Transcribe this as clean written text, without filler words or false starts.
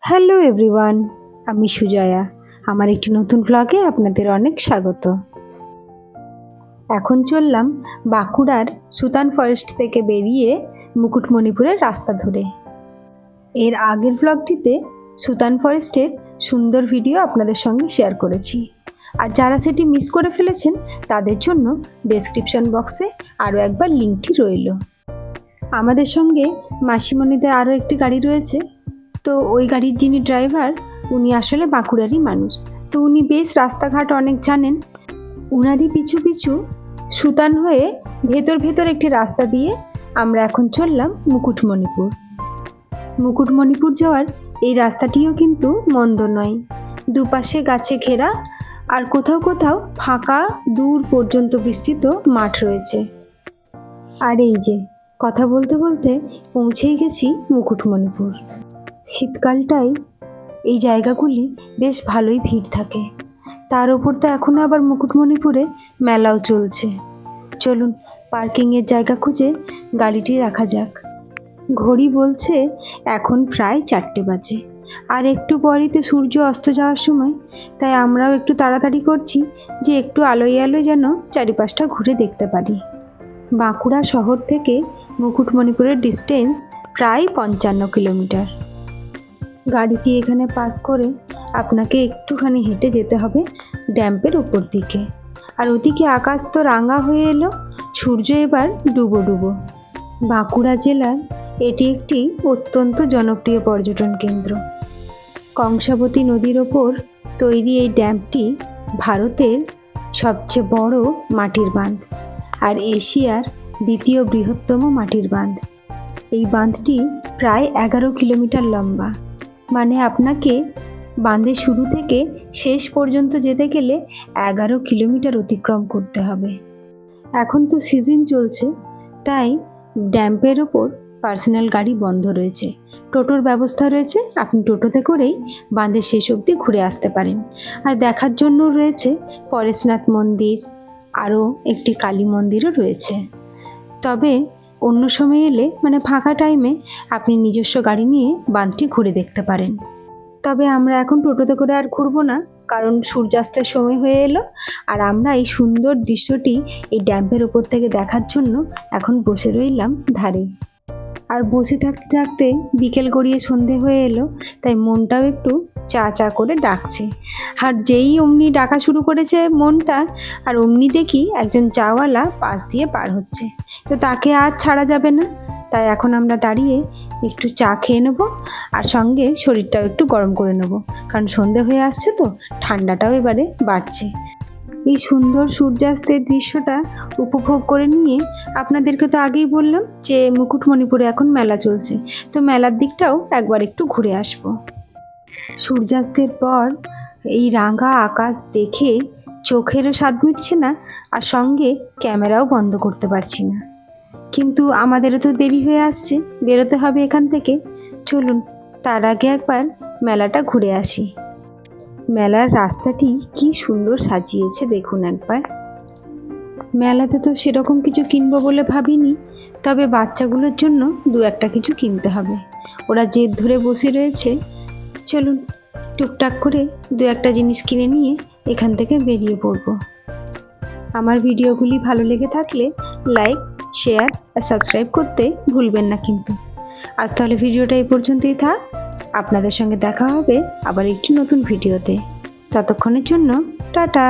Hello everyone, আমি সুজয়া। আমার একটি নতুন ব্লগে আপনাদের অনেক স্বাগত। এখন চললাম বাঁকুড়ার সুতান ফরেস্ট থেকে বেরিয়ে মুকুটমণিপুরের রাস্তা ধরে। এর আগের ব্লগটিতে সুতান ফরেস্টের সুন্দর ভিডিও আপনাদের সঙ্গে শেয়ার করেছি, আর যারা সেটি মিস করে ফেলেছেন তাদের জন্য ডেসক্রিপশন বক্সে আরও একবার লিঙ্কটি রইল। আমাদের সঙ্গে মাসিমণিদের আরও একটি গাড়ি রয়েছে। তো ওই গাড়ির যিনি ড্রাইভার উনি আসলে বাঁকুড়ারই মানুষ, তো উনি বেশ রাস্তাঘাট অনেক জানেন। উনারই পিছু পিছু সুতান হয়ে ভেতর একটি রাস্তা দিয়ে আমরা এখন চললাম মুকুটমণিপুর। মুকুটমণিপুর যাওয়ার এই রাস্তাটিও কিন্তু মন্দ নয়, দুপাশে গাছে ঘেরা, আর কোথাও কোথাও ফাঁকা দূর পর্যন্ত বিস্তৃত মাঠ রয়েছে। আর এই যে কথা বলতে বলতে পৌঁছেই গেছি মুকুটমণিপুর। শীতকালটাই এই জায়গাগুলি বেশ ভালোই ভিড় থাকে, তার ওপর তো এখন আবার মুকুটমণিপুরে মেলাও চলছে। চলুন পার্কিংয়ের জায়গা খুঁজে গাড়িটি রাখা যাক। ঘড়ি বলছে এখন প্রায় 4টে বাজে, আর একটু পরেই তো সূর্য অস্ত যাওয়ার সময়, তাই আমরাও একটু তাড়াতাড়ি করছি যে একটু আলোয় আলোয় যেন চারিপাশটা ঘুরে দেখতে পারি। বাঁকুড়া শহর থেকে মুকুটমণিপুরের ডিস্টেন্স প্রায় 55 কিলোমিটার। গাড়িটি এখানে পার্ক করে আপনাকে একটুখানি হেঁটে যেতে হবে ড্যাম্পের উপর দিকে। আর ওদিকে আকাশ তো রাঙা হয়ে এলো, সূর্য এবার ডুবো। বাঁকুড়া জেলার এটি একটি অত্যন্ত জনপ্রিয় পর্যটন কেন্দ্র। কংসাবতী নদীর ওপর তৈরি এই ড্যাম্পটি ভারতের সবচেয়ে বড় মাটির বাঁধ আর এশিয়ার দ্বিতীয় বৃহত্তম মাটির বাঁধ। এই বাঁধটি প্রায় 11 কিলোমিটার লম্বা, মানে আপনাকে বাঁধের শুরু থেকে শেষ পর্যন্ত যেতে গেলে 11 কিলোমিটার অতিক্রম করতে হবে। এখন তো সিজন চলছে, তাই ড্যাম্পের ওপর পার্সোনাল গাড়ি বন্ধ রয়েছে। টোটোর ব্যবস্থা রয়েছে, আপনি টোটোতে করেই বাঁধের শেষ অবধি ঘুরে আসতে পারেন। আর দেখার জন্য রয়েছে পরেশনাথ মন্দির, আরও একটি কালী মন্দিরও রয়েছে। তবে অন্য সময় এলে, মানে ফাঁকা টাইমে, আপনি নিজস্ব গাড়ি নিয়ে বাঁধটি ঘুরে দেখতে পারেন। তবে আমরা এখন টোটোতে করে আর ঘুরবো না, কারণ সূর্যাস্তের সময় হয়ে এলো, আর আমরা এই সুন্দর দৃশ্যটি এই ড্যাম্পের ওপর থেকে দেখার জন্য এখন বসে রইলাম ধারে। আর বসে থাকতে থাকতে বিকেল গড়িয়ে সন্ধে হয়ে এলো, তাই মনটাও একটু চা করে ডাকছে। আর যেই অমনি ডাকা শুরু করেছে মনটা, আর অমনি দেখি একজন চাওয়ালা পাশ দিয়ে পার হচ্ছে, তো তাকে আর ছাড়া যাবে না। তাই এখন আমরা দাঁড়িয়ে একটু চা খেয়ে নেবো, আর সঙ্গে শরীরটাও একটু গরম করে নেবো, কারণ সন্ধে হয়ে আসছে তো ঠান্ডাটাও এবারে বাড়ছে। এই সুন্দর সূর্যাস্তের দৃশ্যটা উপভোগ করে নিয়ে আপনাদেরকে তো আগেই বললাম যে মুকুটমণিপুরে এখন মেলা চলছে, তো মেলার দিকটাও একবার একটু ঘুরে আসবো। সূর্যাস্তের পর এই রাঙা আকাশ দেখে চোখেরও স্বাদ মিটছে না, আর সঙ্গে ক্যামেরাও বন্ধ করতে পারছি না। কিন্তু আমাদেরও তো দেরি হয়ে আসছে, বেরোতে হবে এখান থেকে। চলুন তার আগে একবার মেলাটা ঘুরে আসি। মেলার রাস্তাটি কি সুন্দর সাজিয়েছে দেখুন একবার। মেলাতে তো সেরকম কিছু কিনবো বলে ভাবিনি, তবে বাচ্চাগুলোর জন্য দু একটা কিছু কিনতে হবে। ওরা জেদ ধরে বসে রয়েছে। চলুন টুকটাক করে দু একটা জিনিস কিনে নিয়ে এখান থেকে বেরিয়ে পড়ব। আমার ভিডিওগুলি ভালো লেগে থাকলে লাইক, শেয়ার আর সাবস্ক্রাইব করতে ভুলবেন না কিন্তু। আজ তাহলে ভিডিওটা এই পর্যন্তই থাক। আপনাদের সঙ্গে দেখা হবে আবার একটি নতুন ভিডিওতে। ততক্ষণের জন্য টাটা।